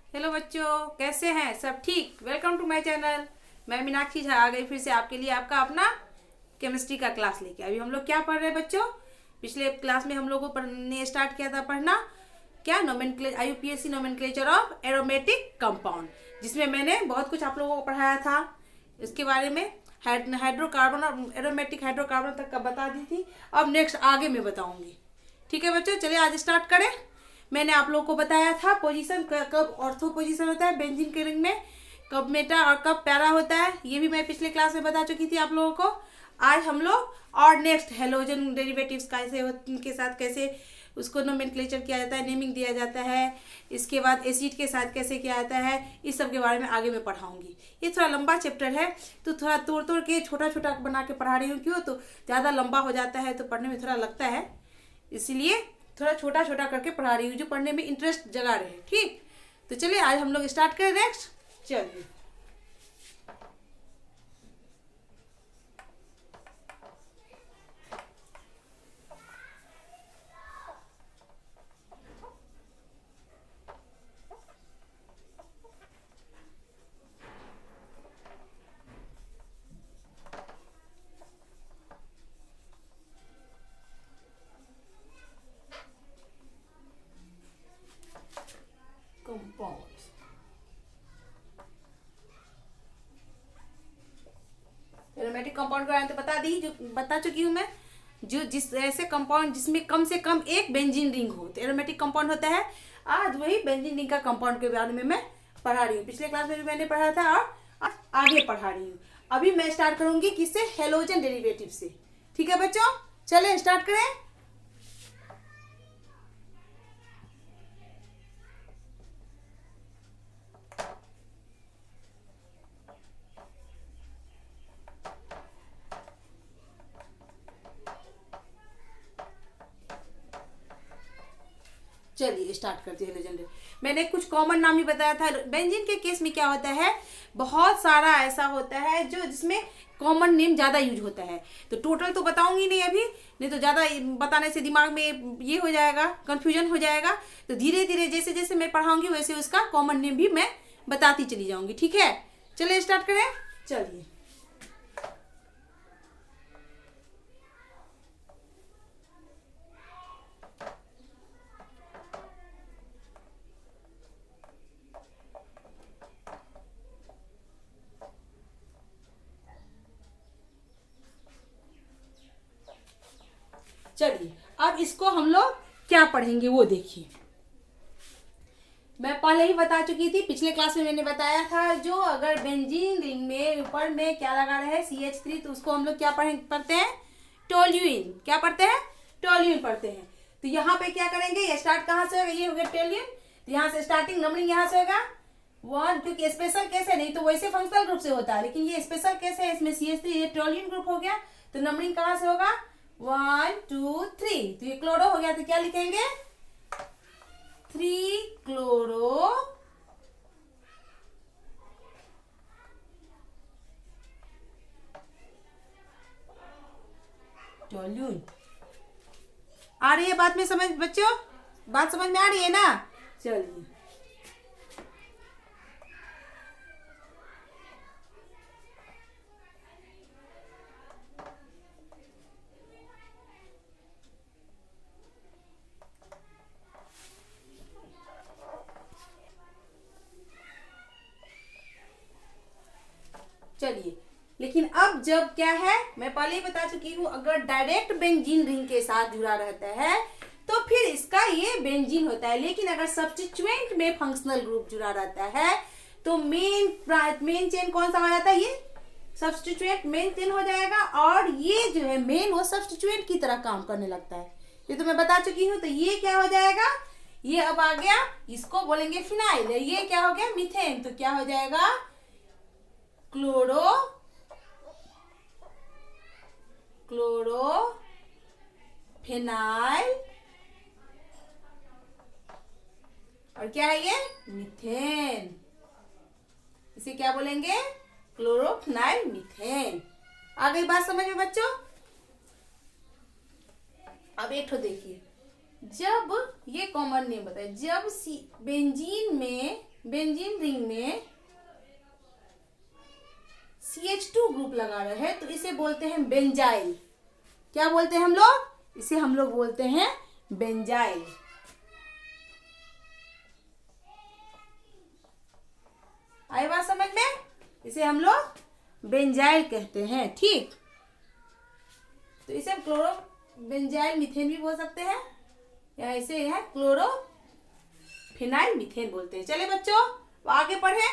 Hello बच्चों, कैसे हैं सब? ठीक। Welcome to my channel. मैं मीनाक्षी झा आ गई फिर से आपके लिए आपका अपना केमिस्ट्री का क्लास लेके। अभी हम लोग क्या पढ़ रहे हैं बच्चों? पिछले क्लास में हम लोगों ने स्टार्ट किया था पढ़ना क्या, IUPAC nomenclature of aromatic compound, जिसमें मैंने बहुत कुछ आप लोगों को पढ़ाया था इसके बारे में। हाइड्रोकार्बन और एरोमेटिक हाइड्रोकार्बन तक का बता दी थी। अब नेक्स्ट आगे मैं बताऊंगी। ठीक है बच्चों, चलिए आज स्टार्ट करें। मैंने आप लोगों को बताया था पोजीशन कब ऑर्थो पोजीशन होता है बेंजीन के रिंग में, कब मेटा और कब पैरा होता है, ये भी मैं पिछले क्लास में बता चुकी थी आप लोगों को। आज हम लोग और नेक्स्ट हेलोजन डेरिवेटिव्स कैसे के साथ कैसे उसको नोमेनक्लेचर किया जाता है, नेमिंग दिया जाता है, इसके बाद एसिड के साथ कैसे किया जाता है, इस सब के बारे में आगे मैं पढ़ाऊंगी। ये थोड़ा लंबा चैप्टर है तो थोड़ा तोड़ तोड़ के छोटा छोटा बना के पढ़ा रही हूँ। क्यों? तो ज़्यादा लंबा हो जाता है तो पढ़ने में थोड़ा लगता है, इसलिए थोड़ा छोटा छोटा करके पढ़ा रही हूँ जो पढ़ने में इंटरेस्ट जगा रहे। ठीक, तो चलिए आज हम लोग स्टार्ट करें नेक्स्ट। चलिए कंपाउंड, एरोमेटिक कंपाउंड के बारे में तो बता चुकी हूँ मैं। जो जिस ऐसे कंपाउंड जिसमें कम से कम एक बेंजीन रिंग हो तो एरोमेटिक कंपाउंड होता है। आज वही बेंजीन रिंग का कंपाउंड के बारे में मैं पढ़ा रही हूँ। पिछले क्लास में भी मैंने पढ़ा था और आज आगे पढ़ा रही हूँ। अभी मैं स्टार्ट करूंगी किससे? हेलोजन डेरिवेटिव से। ठीक है बच्चों, चले स्टार्ट करें। चलिए स्टार्ट करते हैं हेलोजन। मैंने कुछ कॉमन नाम ही बताया था। बेंजीन के केस में क्या होता है, बहुत सारा ऐसा होता है जो जिसमें कॉमन नेम ज़्यादा यूज होता है। तो टोटल तो बताऊंगी नहीं अभी, नहीं तो ज़्यादा बताने से दिमाग में ये हो जाएगा, कंफ्यूजन हो जाएगा। तो धीरे धीरे जैसे जैसे मैं पढ़ाऊंगी वैसे उसका कॉमन नेम भी मैं बताती चली जाऊंगी। ठीक है, चलिए स्टार्ट करें। चलिए चलिए अब इसको हम लोग क्या पढ़ेंगे वो देखिए। मैं पहले ही बता चुकी थी, पिछले क्लास में मैंने बताया था जो अगर बेंजीन रिंग में ऊपर में क्या लगा रहा है CH3 तो उसको हम लोग क्या पढ़ते हैं? टोल्यूइन। क्या पढ़ते हैं? टोल्यूइन पढ़ते हैं। तो यहाँ पे क्या करेंगे, ये स्टार्ट कहाँ से होगा? ये हो गया टोल्यूइन। तो यहाँ से स्टार्टिंग नंबरिंग यहाँ से होगा 1, क्योंकि स्पेशल केस है, नहीं तो वैसे फंक्शनल ग्रुप से होता है, लेकिन ये स्पेशल केस है, इसमें CH3 ये टोल्यूइन ग्रुप हो गया। तो नंबरिंग कहाँ से होगा? 1 2 3। तो ये क्लोरो हो गया, तो क्या लिखेंगे? 3 क्लोरो टोल्यूइन। आ रही है बात में समझ बच्चों? बात समझ में आ रही है ना? चलिए चलिए, लेकिन अब जब क्या है, मैं पहले ही बता चुकी हूं, अगर डायरेक्ट बेंजीन रिंग के साथ जुड़ा रहता है तो फिर इसका ये बेंजीन होता है। लेकिन अगर सब्स्टिट्यूएंट में फंक्शनल ग्रुप जुड़ा रहता है तो मेन चेन कौन सा हो जाता है? ये सब्स्टिट्यूएंट मेन चेन हो जाएगा, और ये जो है मेन वो सब्स्टिट्यूएंट की तरह काम करने लगता है। ये तो मैं बता चुकी हूँ। तो ये क्या हो जाएगा? ये अब आ गया, इसको बोलेंगे फिनाइल। ये क्या हो गया? मीथेन। तो क्या हो जाएगा? क्लोरो फिनाइल, और क्या है ये? मीथेन। इसे क्या बोलेंगे? Chlorophenyl methane. आ गई बात समझ में बच्चों? अब एक तो देखिए, जब ये कॉमन नेम बताए, जब बेंजीन में बेंजीन रिंग में CH2 ग्रुप लगा रहे हैं तो इसे बोलते हैं बेंजाइल। क्या बोलते हैं हम लोग? इसे हम लोग बोलते हैं बेंजाइल। आई बात समझ में? इसे हम लोग बेंजाइल कहते हैं। ठीक, तो इसे क्लोरो बेंजाइल मीथेन भी बोल सकते हैं, या इसे है क्लोरो फिनाइल मीथेन बोलते हैं। चले बच्चों आगे पढ़े।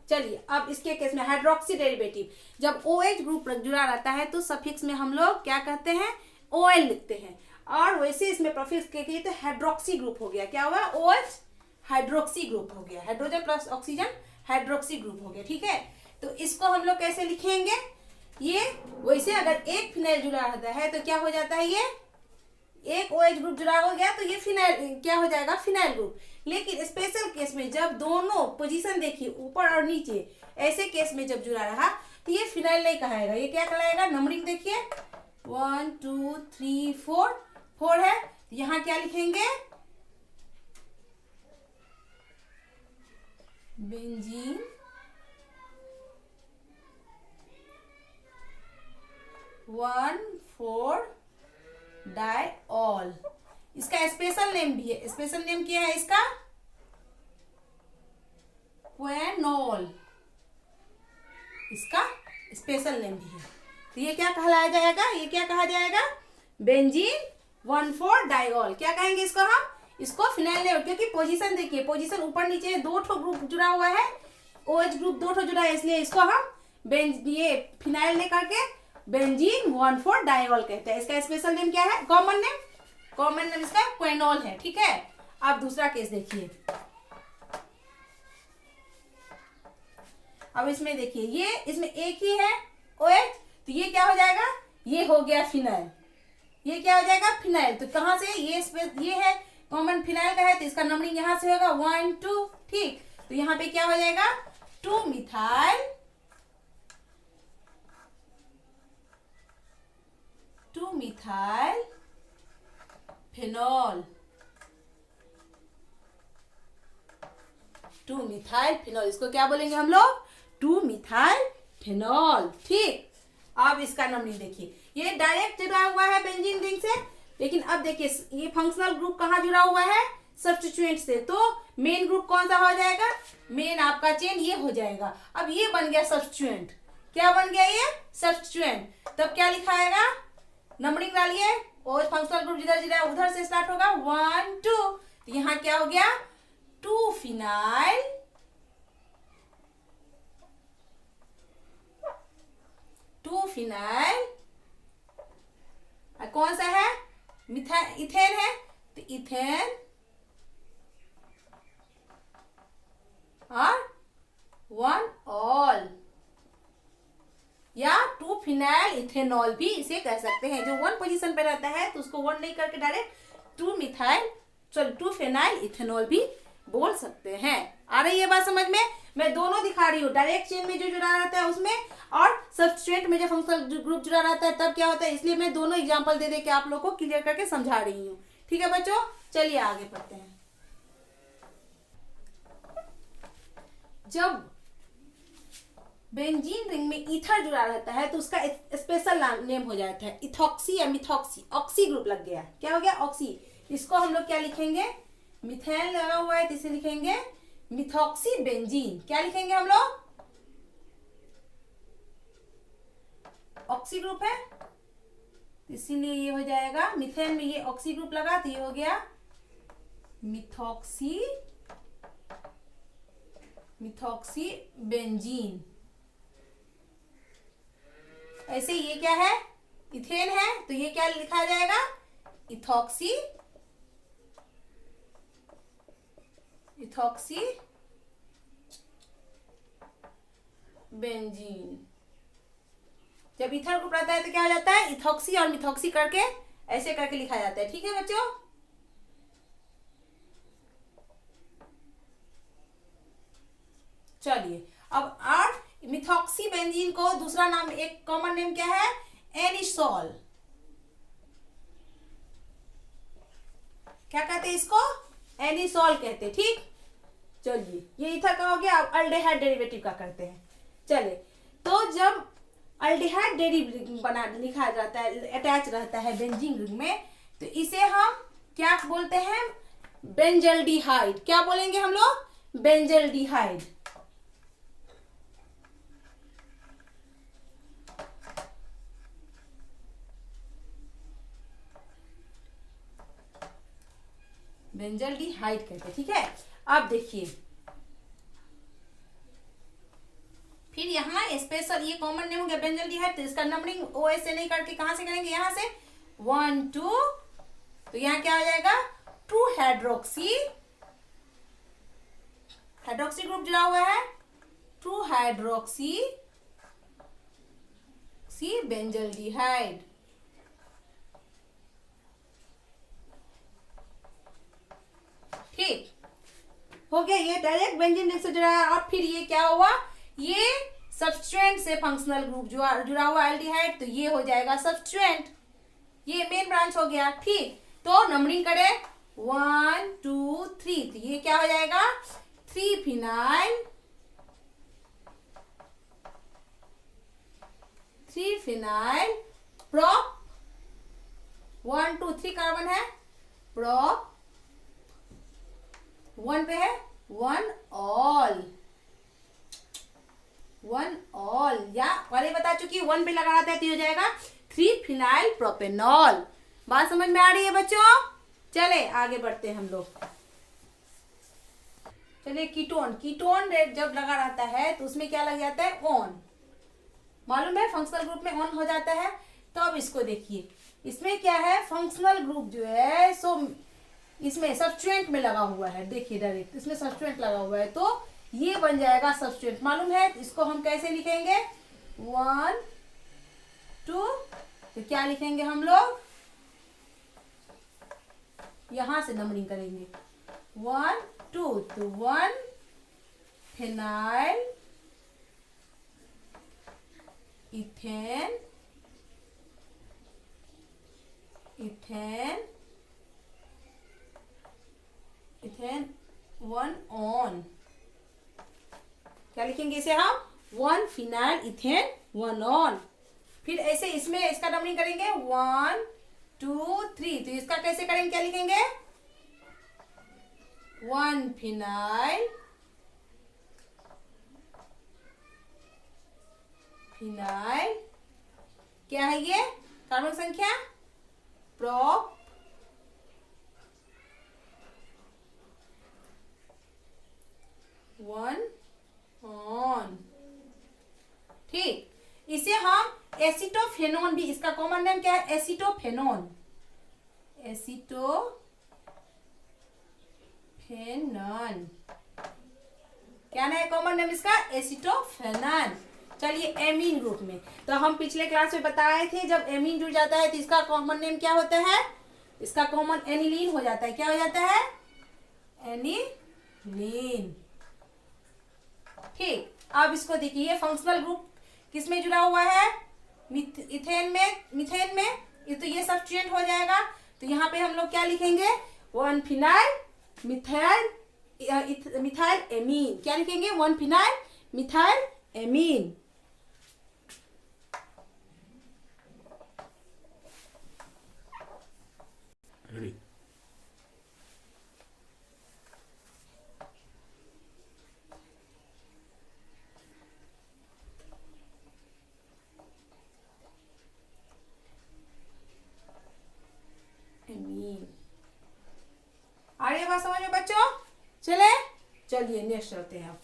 चलिए अब इसके केस में हाइड्रोक्सी डेरिवेटिव, जब OH ग्रुप जुड़ा रहता है तो सफिक्स में हम लोग क्या कहते हैं? OL लिखते हैं। और वैसे इसमें प्रीफिक्स के लिए तो हाइड्रोक्सी ग्रुप हो गया। क्या हुआ? OH हाइड्रोक्सी ग्रुप हो गया, hydrogen plus oxygen hydroxy group हो गया। ठीक है, तो इसको हम लोग कैसे लिखेंगे? ये वैसे अगर एक फिनाइल जुड़ा रहता है तो क्या हो जाता है? ये एक OH ग्रुप जुड़ा हो गया तो ये फिनाइल क्या हो जाएगा? Phenyl group. लेकिन स्पेशल केस में जब दोनों पोजीशन देखिए ऊपर और नीचे, ऐसे केस में जब जुड़ा रहा तो ये फिनाइल नहीं कहाएगा, ये क्या कहलाएगा? नंबरिंग देखिए 1 2 3 4, 4 है, यहाँ क्या लिखेंगे? Benzene 1,4 diol. इसका स्पेशल नेम भी है। स्पेशल नेम क्या है इसका? क्वेनोल। इसका स्पेशल नेम भी है। तो ये क्या कहलाया जाएगा? ये क्या कहा जाएगा? Benzene 1,4 diol. क्या कहेंगे इसको हम? इसको फिनाइल नहीं, क्योंकि पोजीशन देखिए, पोजीशन ऊपर नीचे दो ठो ग्रुप जुड़ा हुआ है, OH ग्रुप दो ठो जुड़ा है, इसलिए इसको हम ये फिनाइल नहीं करके बेंजीन 1,4 डाइऑल कहते हैं। इसका स्पेशल नेम क्या है? कॉमन नेम, कॉमन नेम इसका क्वेनोल है। ठीक है, अब दूसरा केस देखिए। अब इसमें देखिए, ये इसमें एक ही है OH, तो ये क्या हो जाएगा? ये हो गया फिनाइल। ये क्या हो जाएगा? फिनाइल। तो कहां से? ये है कॉमन फिनाइल का है, तो इसका नंबरिंग यहां से होगा 1 2। ठीक, तो यहाँ पे क्या हो जाएगा? 2 methyl 2 methyl phenol, 2 methyl phenol. इसको क्या बोलेंगे हम लोग? 2 मिथाइल फेनॉल। ठीक, अब इसका नंबरिंग देखिए, ये डायरेक्ट जुड़ा हुआ है बेंजीन रिंग से, लेकिन अब देखिए ये फंक्शनल ग्रुप कहाँ जुड़ा हुआ है? सब्स्टिट्यूएंट से। तो मेन ग्रुप कौन सा हो जाएगा? मेन आपका चेन ये हो जाएगा। अब ये बन गया सब्स्टिट्यूएंट। क्या बन गया? ये सब्स्टिट्यूएंट। तब क्या लिखाएगा? नंबरिंग डालिए। OH फंक्शनल ग्रुप जिधर जिधर उधर से स्टार्ट होगा 1 2। तो यहाँ क्या हो गया? 2 फिनाइल 2 फिनाइल, कौन सा है? इथेन है, तो इथेन और 1 ऑल, या 2 फिनाइल इथेनॉल भी इसे कह सकते हैं। जो 1 पोजीशन पे रहता है तो उसको 1 नहीं करके डायरेक्ट 2 फिनाइल इथेनॉल भी बोल सकते हैं। आ रही है बात समझ में? मैं दोनों दिखा रही हूँ, डायरेक्ट चेन में जो जुड़ा रहता है उसमें, और सब्सट्रेट में जो फंक्शनल ग्रुप जुड़ा रहता है तब क्या होता है। इसलिए मैं दोनों एग्जांपल दे के आप लोग को क्लियर करके समझा रही हूँ। ठीक है बच्चों, चलिए आगे पढ़ते हैं। जब बेंजीन रिंग में ईथर जुड़ा रहता है तो उसका स्पेशल नेम हो जाता है इथॉक्सी या मिथॉक्सी। ऑक्सी ग्रुप लग गया। क्या हो गया? ऑक्सी। इसको हम लोग क्या लिखेंगे? मिथेन लगा हुआ है तो इसे लिखेंगे मिथॉक्सी बेंजीन। क्या लिखेंगे हम लोग? ऑक्सी ग्रुप है, इसीलिए ये हो जाएगा, मिथेन में ये ऑक्सी ग्रुप लगा तो ये हो गया मिथॉक्सी बेंजीन। ऐसे ये क्या है? इथेन है, तो ये क्या लिखा जाएगा? Ethoxy benzene. जब इथर ग्रुप रहता है तो क्या हो जाता है? इथॉक्सी और मिथॉक्सी करके ऐसे करके लिखा जाता है। ठीक है बच्चों, चलिए अब और मिथॉक्सी बेंजीन को दूसरा नाम, एक कॉमन नेम क्या है? एनिसोल। क्या कहते हैं इसको, एनिसॉल कहते हैं। ठीक, चलिए ये इथर का हो गया। अब अल्डेहाइड डेरिवेटिव का करते हैं। चलिए, तो जब अल्डेहाइड डेरिवेटिव बना लिखा जाता है, अटैच रहता है बेंजीन रिंग में, तो इसे हम क्या बोलते हैं, बेंजल्डिहाइड। क्या बोलेंगे हम लोग, बेंजल्डिहाइड। बेंजल्डिहाइड कहते हैं। ठीक है, अब देखिए फिर यहाँ स्पेशल ये कॉमन नेम हो गया बेंजल्डिहाइड, तो इसका नंबरिंग ओ से नहीं करके कहां से करेंगे, यहाँ से 1 2, तो यहाँ क्या हो जाएगा, 2 हाइड्रोक्सी, हाइड्रोक्सी ग्रुप जुड़ा हुआ है, 2 हाइड्रोक्सी सी बेंजल्डिहाइड। ठीक हो गया, ये डायरेक्ट बेंजीन रिंग से जुड़ा है। और फिर ये क्या हुआ, ये सब्सट्रेंट से फंक्शनल ग्रुप जुड़ा हुआ एल्डिहाइड, तो ये हो जाएगा सब्सट्रेंट, ये मेन ब्रांच हो गया। ठीक, तो नंबरिंग करें 1 2 3, तो ये क्या हो जाएगा, 3 फिनाइल, 3 फिनाइल प्रोप, 1 2 3 कार्बन है, प्रोप 1 पे है 1 ऑल, 1 ऑल, या पहले बता चुकी 1 पे लगा रहता है तो हो जाएगा 3 फिनाइल प्रोपेनॉल। बात समझ में आ रही है बच्चों? चले आगे बढ़ते हैं हम लोग। चलिए कीटोन, कीटोन जब लगा रहता है तो उसमें क्या लग जाता है, ऑन, मालूम है फंक्शनल ग्रुप में ऑन हो जाता है। तो अब इसको देखिए, इसमें क्या है, फंक्शनल ग्रुप जो है सो इसमें सब्सट्रेंट में लगा हुआ है। देखिए डायरेक्ट इसमें सब्सट्रेंट लगा हुआ है, तो ये बन जाएगा सब्सट्रेंट, मालूम है। इसको हम कैसे लिखेंगे, 1 2, तो क्या लिखेंगे हम लोग, यहां से नंबरिंग करेंगे 1 2, तो 1 phenyl ethane, ethane, ethane 1 on, क्या लिखेंगे इसे हम, 1 फिनाइल इथेन 1 ऑन। फिर ऐसे इसमें इसका नंबरिंग करेंगे 1 2 3, तो इसका कैसे करेंगे, क्या लिखेंगे, 1 फिनाइल, फिनाइल क्या है ये, कार्बन संख्या प्रोप 1 ऑन। ठीक, इसे हम एसिटोफेनॉन भी, इसका कॉमन नेम क्या है, एसिटोफेनॉन, एसिटोफेनॉन, क्या ना है कॉमन नेम इसका, एसिटोफेनॉन। चलिए एमीन ग्रुप में, तो हम पिछले क्लास में बताए थे जब एमीन जुड़ जाता है तो इसका कॉमन नेम क्या होता है, इसका कॉमन एनिलीन हो जाता है। क्या हो जाता है, एनिलीन। ठीक, अब इसको देखिए फंक्शनल ग्रुप किसमें जुड़ा हुआ है, इथेन में, मिथेन में, तो ये सब्सट्रेंट हो जाएगा। तो यहाँ पे हम लोग क्या लिखेंगे, 1 फिनाइल मिथाइल, मिथाइल एमीन, क्या लिखेंगे, 1 फिनाइल मिथाइल एमीन। आ रही है बात समझ में बच्चों? चले चलिए नेक्स्ट चलते हैं।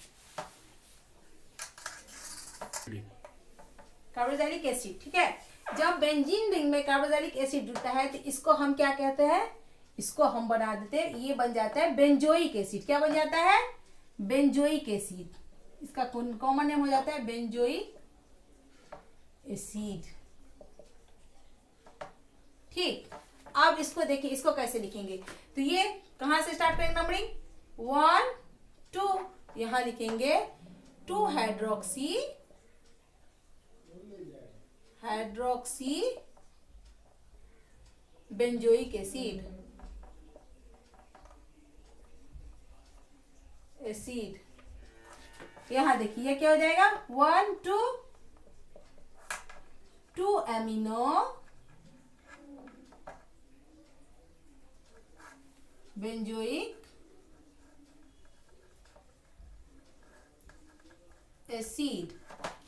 कार्बोक्सिलिक एसिड, ठीक है, जब बेंजीन रिंग में कार्बोक्सिलिक एसिड जुड़ता है तो इसको हम क्या कहते हैं, इसको हम बना देते हैं, ये बन जाता है बेंजोइक एसिड। क्या बन जाता है, बेंजोइक एसिड, इसका कॉमन नेम हो जाता है बेंजोइक एसिड। ठीक, अब इसको देखिए, इसको कैसे लिखेंगे, तो ये कहां से स्टार्ट करेंगे नंबरिंग, 1 2, यहां लिखेंगे 2 hydroxy, hydroxy benzoic acid, acid. यहाँ देखिए ये क्या हो जाएगा, 1 2 एमिनो बेंजोइक एसिड।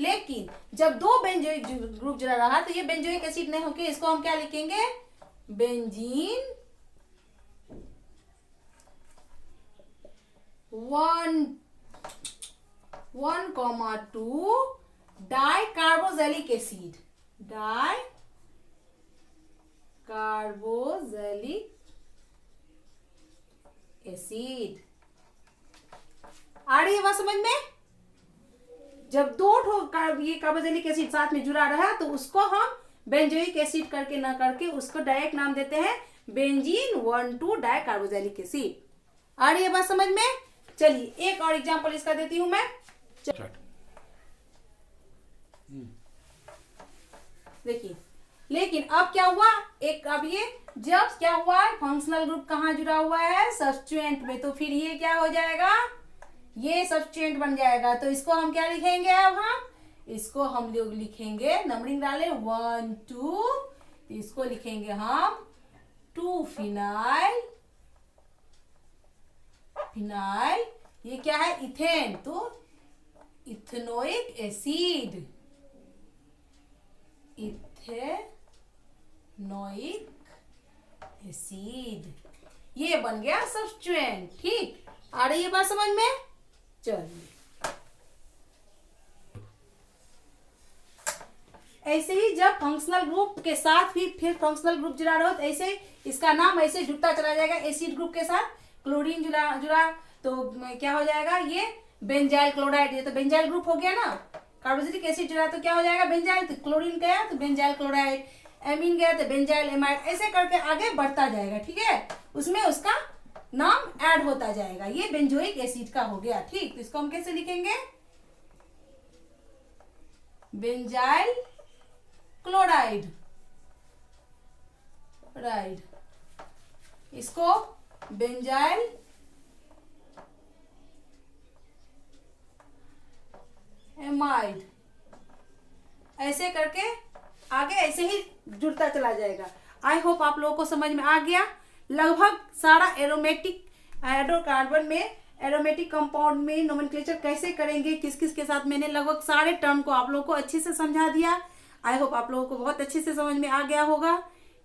लेकिन जब दो बेंजोइक ग्रुप जुड़ा रहा तो ये बेंजोइक एसिड नहीं होके इसको हम क्या लिखेंगे, benzene 1,2 dicarboxylic acid. Dicarboxylic acid. आ रही है बात समझ में? जब दो ये कार्बोक्सिलिक एसिड साथ में जुड़ा रहा तो उसको हम बेंजोइक एसिड करके ना करके उसको डायरेक्ट नाम देते हैं बेंजीन 1,2 डाइकार्बोक्सिलिक एसिड। आ रही है बात समझ में? चलिए एक और एग्जांपल इसका देती हूं मैं। देखिए, लेकिन अब क्या हुआ, एक अब ये जब क्या हुआ, फंक्शनल ग्रुप कहाँ जुड़ा हुआ है, सब्स्टिट्यूएंट में, तो फिर ये क्या हो जाएगा, ये सब्स्टिट्यूएंट बन जाएगा। तो इसको हम क्या लिखेंगे, अब हम इसको हम लोग लिखेंगे, नंबरिंग डाले 1 2, इसको लिखेंगे हम 2 फिनाइल। फिनाइल ये क्या है, इथेन, तो इथेनोइक एसिड। इथेनोइक एसिड ये बन गया सब्स्टिट्यूएंट। ठीक, आ रही है बात समझ में? चलिए ऐसे ही जब फंक्शनल ग्रुप के साथ फिर फंक्शनल ग्रुप जुड़ा रहो तो ऐसे इसका नाम ऐसे जुड़ता चला जाएगा एसिड ग्रुप के साथ। क्लोरीन जुड़ा तो क्या हो जाएगा, ये बेंजाइल क्लोराइड। ये तो बेंजाइल ग्रुप हो गया ना। कार्बोक्सिलिक एसिड जुड़ा तो क्या हो जाएगा, बेंजाइल। तो क्लोरीन गया तो बेंजाइल क्लोराइड, एमीन गया तो बेंजाइल एमाइड, ऐसे करके आगे बढ़ता जाएगा। ठीक है, उसमें उसका नाम ऐड होता जाएगा। ये बेंजोइक एसिड का हो गया। ठीक, तो इसको हम कैसे लिखेंगे, बेंजाइल क्लोराइड राइड, इसको बेंजाइल एमाइड, ऐसे करके आगे ऐसे ही जुड़ता चला जाएगा। आई होप आप लोगों को समझ में आ गया। लगभग सारा एरोमेटिक हाइड्रोकार्बन में एरोमेटिक कंपाउंड में नोमेनक्लेचर कैसे करेंगे, किस किस के साथ, मैंने लगभग सारे टर्म को आप लोगों को अच्छे से समझा दिया। आई होप आप लोगों को बहुत अच्छे से समझ में आ गया होगा।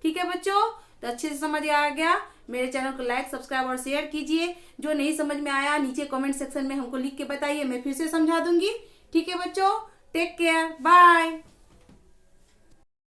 ठीक है बच्चों, तो अच्छे से समझ आ गया। मेरे चैनल को लाइक, सब्सक्राइब और शेयर कीजिए। जो नहीं समझ में आया नीचे कमेंट सेक्शन में हमको लिख के बताइए, मैं फिर से समझा दूंगी। ठीक है बच्चों, टेक केयर, बाय।